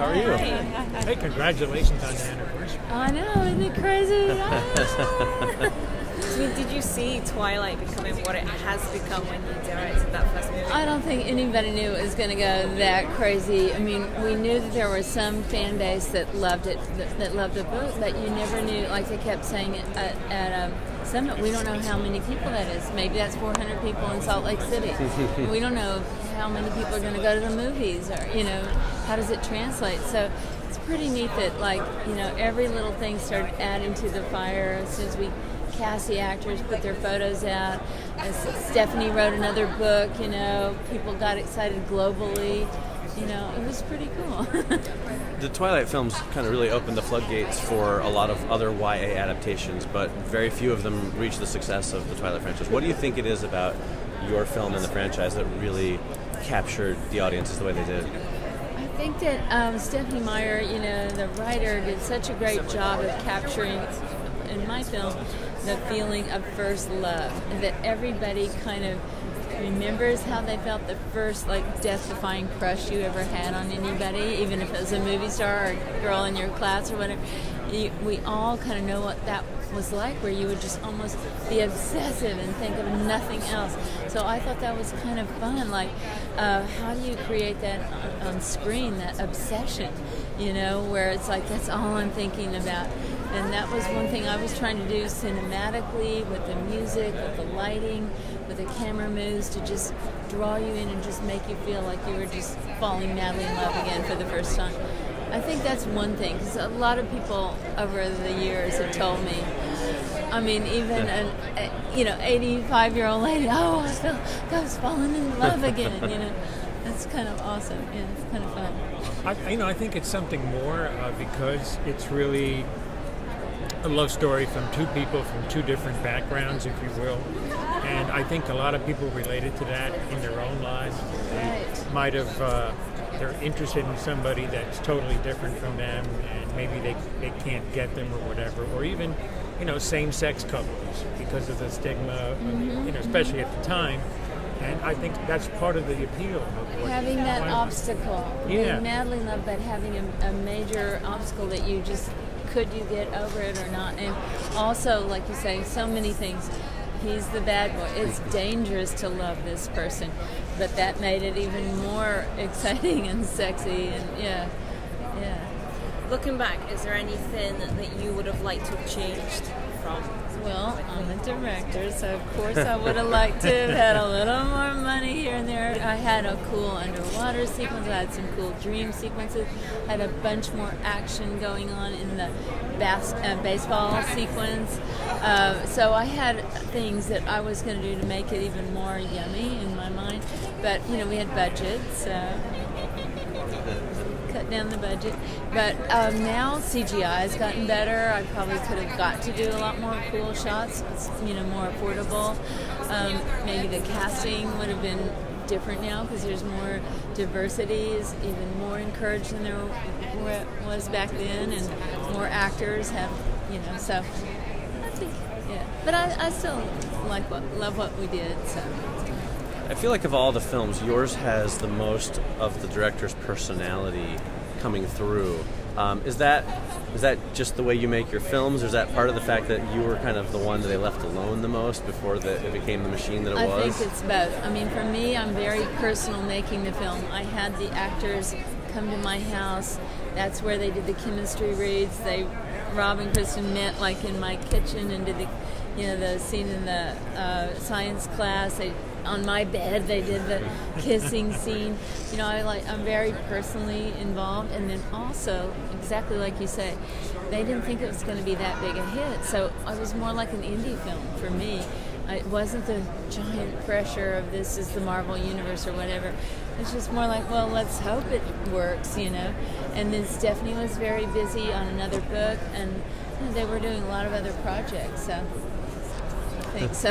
are you? Hey, congratulations on the anniversary. I know, isn't it crazy? I mean, did you see Twilight becoming what it has become when you directed that first movie? I don't think anybody knew it was going to go that crazy. I mean, we knew that there was some fan base that loved it, that loved the book, but you never knew, like they kept saying at Summit, we don't know how many people that is. Maybe that's 400 people in Salt Lake City. We don't know how many people are going to go to the movies, or, you know, how does it translate? So it's pretty neat that, like, you know, every little thing started adding to the fire as soon as we cast the actors, put their photos out. As Stephanie wrote another book, you know, people got excited globally. You know, it was pretty cool. The Twilight films kind of really opened the floodgates for a lot of other YA adaptations, but very few of them reached the success of the Twilight franchise. What do you think it is about your film and the franchise that really captured the audiences the way they did? I think that Stephanie Meyer, you know, the writer, did such a great job of capturing, in my film, the feeling of first love, and that everybody kind of remembers how they felt the first, like, death-defying crush you ever had on anybody, even if it was a movie star or a girl in your class or whatever. We all kind of know what that was like, where you would just almost be obsessive and think of nothing else. So I thought that was kind of fun. Like, how do you create that on screen, that obsession, you know, where it's like, that's all I'm thinking about. And that was one thing I was trying to do cinematically, with the music, with the lighting, with the camera moves, to just draw you in and just make you feel like you were just falling madly in love again for the first time. I think that's one thing, because a lot of people over the years have told me, I mean, even an 85-year-old lady, oh, I felt like I was falling in love again, you know. That's kind of awesome. Yeah, it's kind of fun. I think it's something more because it's really a love story from two people from two different backgrounds, if you will. And I think a lot of people related to that in their own lives. They might have, they're interested in somebody that's totally different from them, and maybe they can't get them or whatever. Or even, you know, same-sex couples because of the stigma, you know, especially at the time. And I think that's part of the appeal of what having that obstacle. Yeah. Being madly in love, but having a major obstacle that you just, could you get over it or not? And also, like you say, so many things. He's the bad boy. It's dangerous to love this person, but that made it even more exciting and sexy. And yeah. Looking back, is there anything that you would have liked to have changed from? Well, I'm a director, so of course I would have liked to have had a little more money here and there. I had a cool underwater sequence. I had some cool dream sequences. I had a bunch more action going on in the baseball sequence. So I had things that I was going to do to make it even more yummy in my mind. But, you know, we had budgets. Cut down the budget, but now CGI has gotten better. I probably could have got to do a lot more cool shots. It's, you know, more affordable. Maybe the casting would have been different now because there's more diversity, is even more encouraged than there was back then, and more actors have, you know. So I think, yeah. But I still love what we did. So. I feel like of all the films, yours has the most of the director's personality coming through. Is that just the way you make your films, or is that part of the fact that you were kind of the one that they left alone the most before it became the machine that it was? I think it's both. I mean, for me, I'm very personal making the film. I had the actors come to my house. That's where they did the chemistry reads. Rob and Kristen met like in my kitchen and did the scene in the science class. On my bed, they did the kissing scene. You know, I'm very personally involved, and then also, exactly like you say, they didn't think it was going to be that big a hit, so it was more like an indie film for me. It wasn't the giant pressure of this is the Marvel Universe or whatever. It's just more like, well, let's hope it works, you know. And then Stephanie was very busy on another book, and you know, they were doing a lot of other projects, so... So,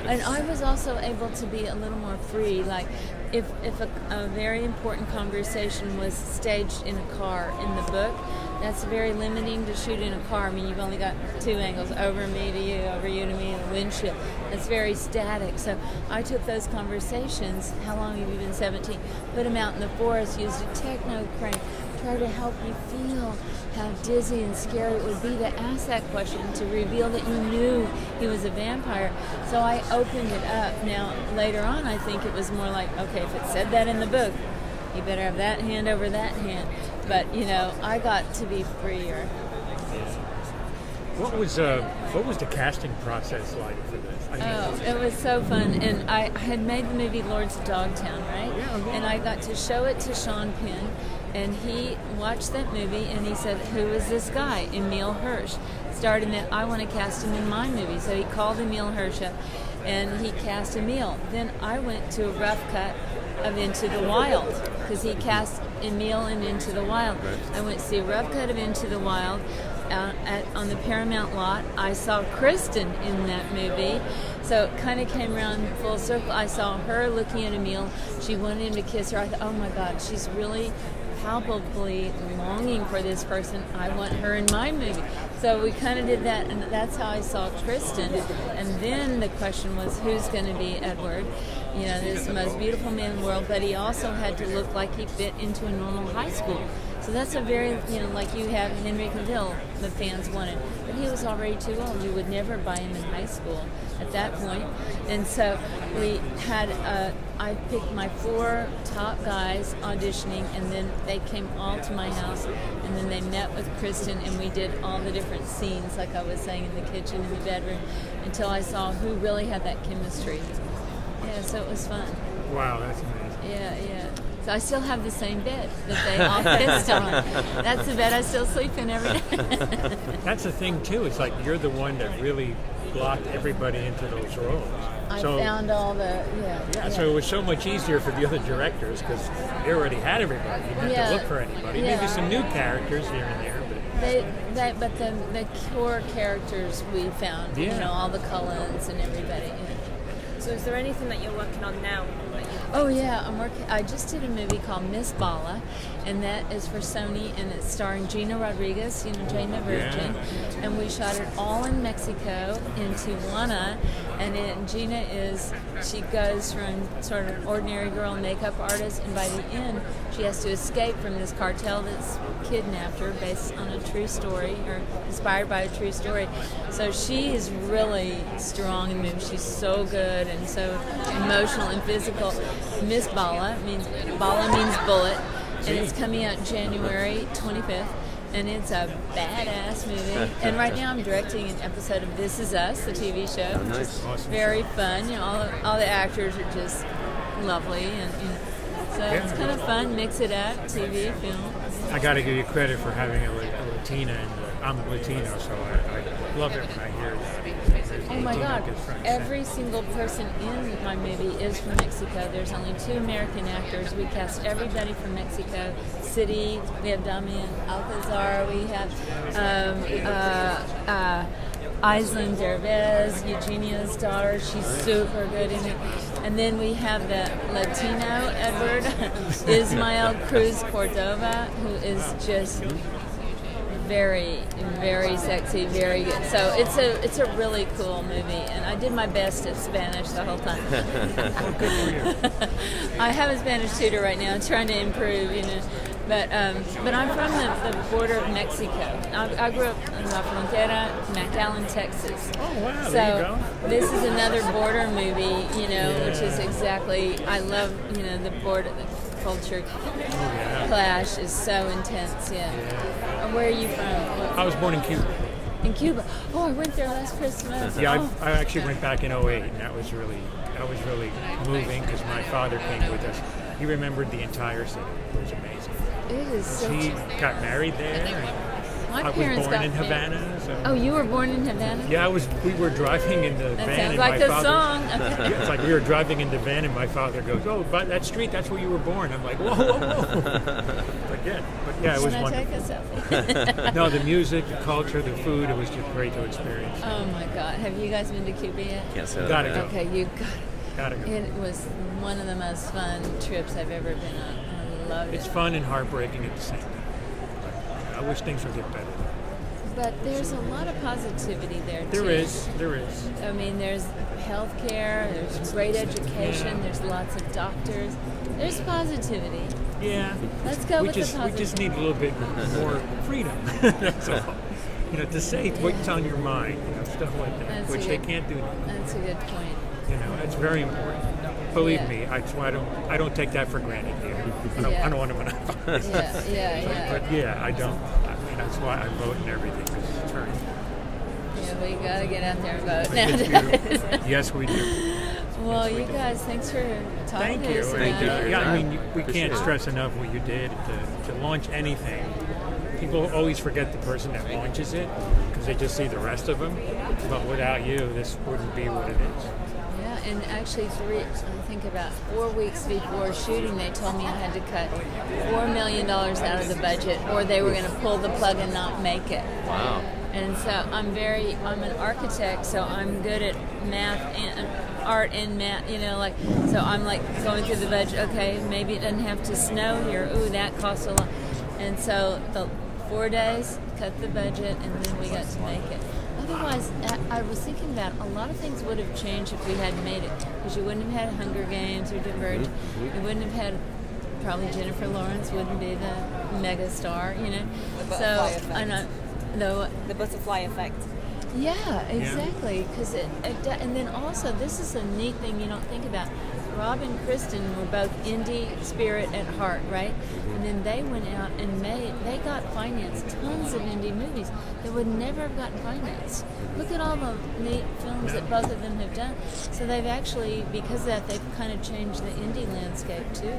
and I was also able to be a little more free. Like, if a very important conversation was staged in a car in the book, that's very limiting to shoot in a car. I mean, you've only got two angles, over me to you, over you to me, and the windshield. It's very static. So I took those conversations, how long have you been 17, put them out in the forest, used a techno crane, try to help you feel how dizzy and scary it would be to ask that question, to reveal that you knew he was a vampire. So I opened it up. Now, later on, I think it was more like, okay, if it said that in the book, you better have that hand over that hand. But, you know, I got to be freer. What was the casting process like for this? It was so fun. And I had made the movie Lords of Dogtown, right? Yeah. And I got to show it to Sean Penn, and he watched that movie and he said, "Who is this guy?" Emil Hirsch. Starred in it. I want to cast him in my movie. So he called Emil Hirsch up and he cast Emil. Then I went to a rough cut of Into the Wild because he cast Emil in Into the Wild. Right. I went to see a rough cut of Into the Wild. On the Paramount lot, I saw Kristen in that movie, so it kind of came around full circle. I saw her looking at Emil. She wanted him to kiss her. I thought, oh my God, she's really palpably longing for this person. I want her in my movie. So we kind of did that, and that's how I saw Kristen. And then the question was, who's going to be Edward? You know, this most beautiful man in the world, but he also had to look like he fit into a normal high school. So that's a very, you know, like you have Henry Cavill, the fans wanted. But he was already too old. You would never buy him in high school at that point. And so we had, I picked my 4 top guys auditioning, and then they came all to my house, and then they met with Kristen, and we did all the different scenes, like I was saying, in the kitchen, in the bedroom, until I saw who really had that chemistry. Yeah, so it was fun. Wow, that's amazing. Yeah. So I still have the same bed that they all kissed on. That's the bed I still sleep in every day. That's the thing too. It's like you're the one that really blocked everybody into those roles. I found all the Yeah, so it was so much easier for the other directors because they already had everybody. You didn't have to look for anybody. Yeah. Maybe some new characters here and there, but But the core characters we found. You know, all the Cullens and everybody. Yeah. So is there anything that you're working on now? Oh yeah, I just did a movie called Miss Bala, and that is for Sony, and it's starring Gina Rodriguez, you know, Jane the Virgin, and we shot it all in Mexico, in Tijuana, and Gina she goes from sort of an ordinary girl makeup artist, and by the end, she has to escape from this cartel that's kidnapped her based on a true story, or inspired by a true story. So she is really strong in movies. She's so good and so emotional and physical. Miss Bala means bullet, and it's coming out January 25th, and it's a badass movie. And right now I'm directing an episode of This Is Us, the TV show, which is very fun. You know, all the actors are just lovely, and you know, so it's kind of fun. Mix it up, TV, film. I got to give you credit for having a Latina, and I'm Latino, so I love it when I hear that. Oh my God! Every single person in my movie is from Mexico. There's only 2 American actors. We cast everybody from Mexico City. We have Damian Alcazar. We have Island Derbez, Eugenia's daughter. She's super good in it. And then we have the Latino Edward, Ismael Cruz Cordova, who is just very, very sexy, very good. So it's a really cool movie, and I did my best at Spanish the whole time. I have a Spanish tutor right now, trying to improve, you know. But I'm from the border of Mexico. I grew up in La Frontera, McAllen, Texas. Oh wow! So there you go. This is another border movie, you know, which is exactly. I love, you know, the border. Culture clash is so intense, Where are you from? I was born in Cuba. In Cuba? Oh, I went there last Christmas. Yeah, I actually went back in '08, and that was really moving because my father came with us. He remembered the entire city. It was amazing. It is so. He got married there. My I parents was born got in Havana. So. Oh, you were born in Havana? Yeah, we were driving in the that van. Sounds and like my the father, song. Yeah, it's like we were driving in the van, and my father goes, "Oh, but that street, that's where you were born." I'm like, "Whoa!" But yeah, it was wonderful. Can I take a selfie? No, the music, the culture, the food, it was just great to experience. Oh my God! Have you guys been to Cuba yet? Can't say that. Gotta go. Okay, you Gotta go. It was one of the most fun trips I've ever been on. I loved it. It's fun and heartbreaking at the same time. I wish things would get better. But there's a lot of positivity there, too. There is. I mean, there's healthcare, there's great education, there's lots of doctors. There's positivity. Yeah. Let's go with the We positive. just need a little bit more freedom. That's all. You know, to say what's on your mind, you know, stuff like that, That's which a they good- can't do now. That's a good point. You know, it's very important. Believe Yeah. me, that's why I don't take that for granted here. Yeah. I don't want to monopolize. Yeah. But yeah, I don't. I mean, that's why I vote and everything. It's very, Yeah, we gotta get out there and vote it's nowadays. beautiful. Yes, we do. Well, you guys, thanks for talking Thank to you. us Thank about you. it. Yeah, I mean, we Appreciate can't it. stress enough what you did to launch anything. People always forget the person that launches it because they just see the rest of them. But without you, this wouldn't be what it is. Yeah, and actually, I think about 4 weeks before shooting, they told me I had to cut $4 million out of the budget, or they were going to pull the plug and not make it. Wow. And so I'm an architect, so I'm good at math and art and math, you know, like, so I'm like going through the budget, okay, maybe it doesn't have to snow here, ooh, that costs a lot. And so the 4 days, cut the budget, and then we got to make it. Otherwise, I was thinking about a lot of things would have changed if we hadn't made it, because you wouldn't have had Hunger Games or Divergent. You wouldn't have had, probably Jennifer Lawrence wouldn't be the mega star, you know. The butterfly effect. I know, The butterfly effect. yeah, exactly. Because and then also this is a neat thing you don't think about. Rob and Kristen were both indie spirit at heart, right? And then they went out and they got financed tons of indie movies that would never have gotten financed. Look at all the neat films that both of them have done. So they've actually, because of that, they've kind of changed the indie landscape too,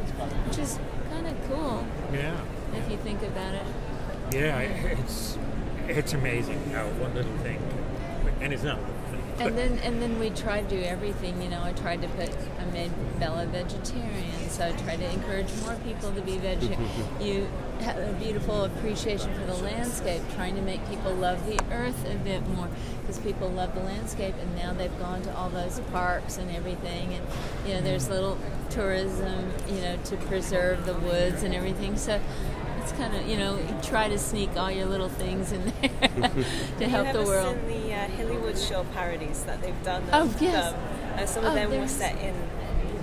which is kind of cool Yeah. if you think about it. Yeah, it's amazing how one little thing, and it's not. And then we tried to do everything, you know. I made Bella vegetarian, so I tried to encourage more people to be vegetarian. You have a beautiful appreciation for the landscape, trying to make people love the earth a bit more, because people love the landscape, and now they've gone to all those parks and everything, and you know, there's little tourism, you know, to preserve the woods and everything. So it's kind of, you know, you try to sneak all your little things in there to help the world. Have you ever seen the Hillywood show parodies that they've done? Oh, yes. Some of them were there's- set in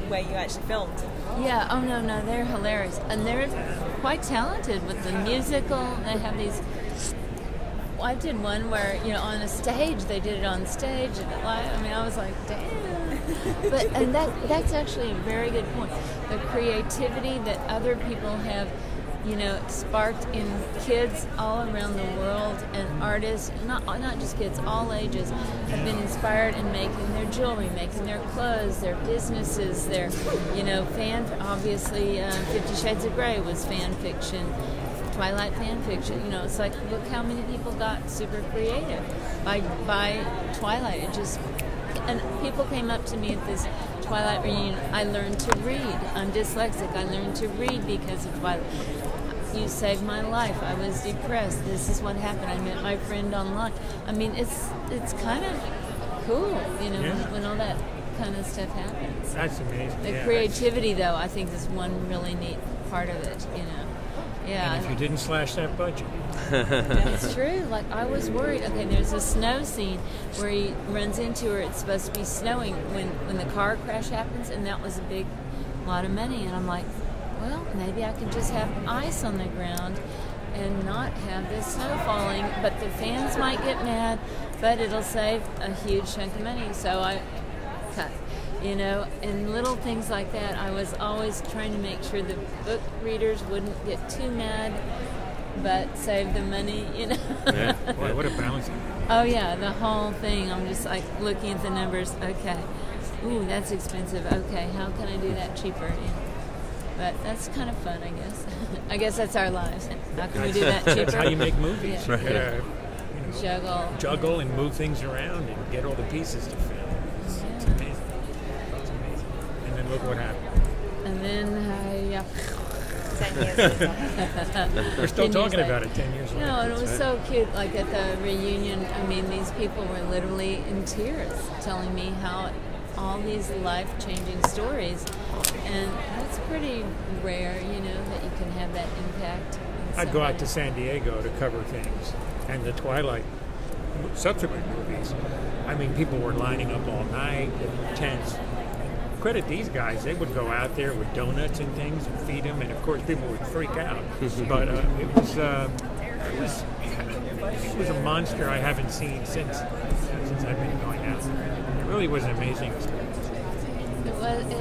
where you actually filmed. Yeah, oh no, they're hilarious. And they're quite talented with the musical. They have these, I did one where, you know, on a stage, they did it on stage. And I mean, I was like, damn. And that's actually a very good point. The creativity that other people have, you know, sparked in kids all around the world, and artists, not just kids, all ages, have been inspired in making their jewelry, making their clothes, their businesses, their, you know, obviously 50 Shades of Grey was fan fiction, Twilight fan fiction, you know, it's like, look how many people got super creative by Twilight. It just, and people came up to me at this Twilight reunion. I learned to read. I'm dyslexic. I learned to read because of Twilight. You saved my life. I was depressed. This is what happened. I met my friend online. I mean, it's kind of cool, you know, when all that kind of stuff happens. That's amazing. The creativity, though, I think is one really neat part of it, you know. Yeah. And if you didn't slash that budget, That's true. Like, I was worried. Okay, there's a snow scene where he runs into her. It's supposed to be snowing when the car crash happens, and that was a big lot of money. And I'm like, well, maybe I could just have ice on the ground and not have this snow falling. But the fans might get mad, but it'll save a huge chunk of money. So I cut. You know, and little things like that. I was always trying to make sure the book readers wouldn't get too mad, but save the money, you know. yeah. Boy, what a balance. Oh yeah, the whole thing. I'm just like looking at the numbers. Okay, ooh, that's expensive. Okay, how can I do that cheaper? You know. But that's kind of fun, I guess. I guess that's our lives. How can we do that cheaper? That's how you make movies. Yeah. Right. Juggle And move things around and get all the pieces to fit. It's amazing. It's amazing. And then look what happened. And then, yeah. 10 years later. We're still 10 years talking later. about it 10 years later. No, and it was so cute. Like at the reunion, I mean, these people were literally in tears telling me how all these life-changing stories, and that's pretty rare, you know, that you can have that impact. I'd go out to San Diego to cover things, and the Twilight subsequent movies. I mean, people were lining up all night in tents, credit these guys. They would go out there with donuts and things and feed them, and of course people would freak out. But it was a monster I haven't seen since I've been going out there. It really was an amazing experience.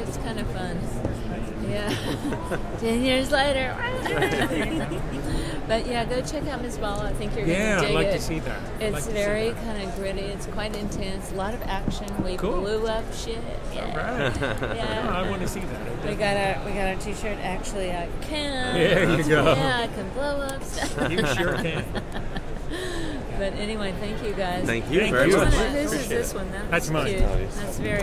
It's kind of fun. Yeah. 10 years later. But yeah, go check out Ms. Bala. I think you're going to dig it. Yeah, I'd like to see that. It's very kind of gritty. It's quite intense. A lot of action. We blew up shit. Yeah. All right. Yeah. I want to see that. We got our T-shirt. Actually, I can. There you go. Yeah, I can blow up stuff. You sure can. But anyway, thank you guys. Thank you very much. Whose is this one? That's mine. Cute. That's very